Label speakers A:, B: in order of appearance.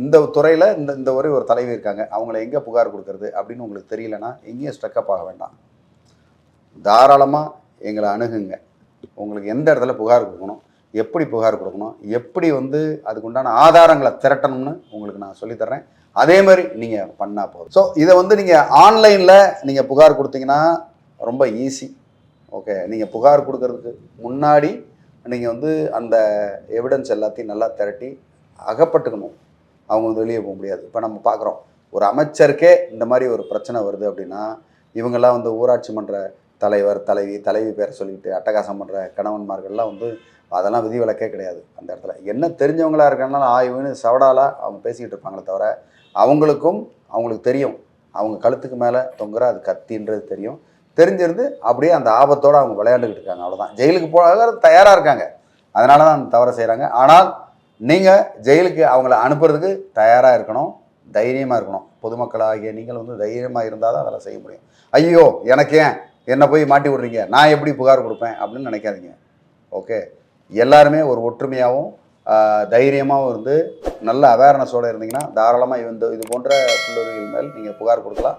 A: இந்த துறையில் இந்த ஒரே ஒரு தலைவி இருக்காங்க, அவங்கள எங்கே புகார் கொடுக்கறது அப்படின்னு உங்களுக்கு தெரியலன்னா எங்கேயும் ஸ்ட்ரக்கப் ஆக வேண்டாம். தாராளமாக எங்களை அணுகுங்க. உங்களுக்கு எந்த இடத்துல புகார் கொடுக்கணும், எப்படி புகார் கொடுக்கணும், எப்படி அதுக்குண்டான ஆதாரங்களை திரட்டணும்னு உங்களுக்கு நான் சொல்லித்தர்றேன். அதே மாதிரி நீங்கள் பண்ணால் போதும். ஸோ இதை நீங்கள் ஆன்லைனில் நீங்கள் புகார் கொடுத்தீங்கன்னா ரொம்ப ஈஸி. ஓகே, நீங்கள் புகார் கொடுக்கறதுக்கு முன்னாடி நீங்கள் அந்த எவிடன்ஸ் எல்லாத்தையும் நல்லா திரட்டி அகப்பட்டுக்கணும். அவங்க வெளியே போக முடியாது. இப்போ நம்ம பார்க்குறோம், ஒரு அமைச்சருக்கே இந்த மாதிரி ஒரு பிரச்சனை வருது அப்படின்னா, இவங்கெல்லாம் ஊராட்சி மன்ற தலைவர் தலைவி பேரை சொல்லிட்டு அட்டகாசம் பண்ணுற கணவன்மார்கள்லாம் அதெல்லாம் விதிவிலக்கே கிடையாது. அந்த இடத்துல என்ன தெரிஞ்சவங்களாக இருக்கனால ஆய்வுன்னு சவடாலாக அவங்க பேசிக்கிட்டு இருப்பாங்களே தவிர, அவங்களுக்கு தெரியும், அவங்க கழுத்துக்கு மேலே தொங்குற அது கத்தின்றது தெரியும். தெரிஞ்சிருந்து அப்படியே அந்த ஆபத்தோடு அவங்க விளையாண்டுக்கிட்டு இருக்காங்க. அவ்வளோதான். ஜெயிலுக்கு போக தயாராக இருக்காங்க. அதனால தான் அந்த தவறை செய்கிறாங்க. ஆனால் நீங்கள் ஜெயிலுக்கு அவங்கள அனுப்புறதுக்கு தயாராக இருக்கணும், தைரியமாக இருக்கணும். பொதுமக்களாகிய நீங்கள் தைரியமாக இருந்தால் தான் அதெல்லாம் செய்ய முடியும். ஐயோ எனக்கு ஏன் என்னை போய் மாட்டி விட்றீங்க, நான் எப்படி புகார் கொடுப்பேன் அப்படின்னு நினைக்காதீங்க. ஓகே, எல்லாருமே ஒரு ஒற்றுமையாகவும் தைரியமாகவும் நல்ல அவேர்னஸோடு இருந்தீங்கன்னா தாராளமாக இது போன்ற பிள்ளைகள் மேல் நீங்கள் புகார் கொடுக்கலாம்.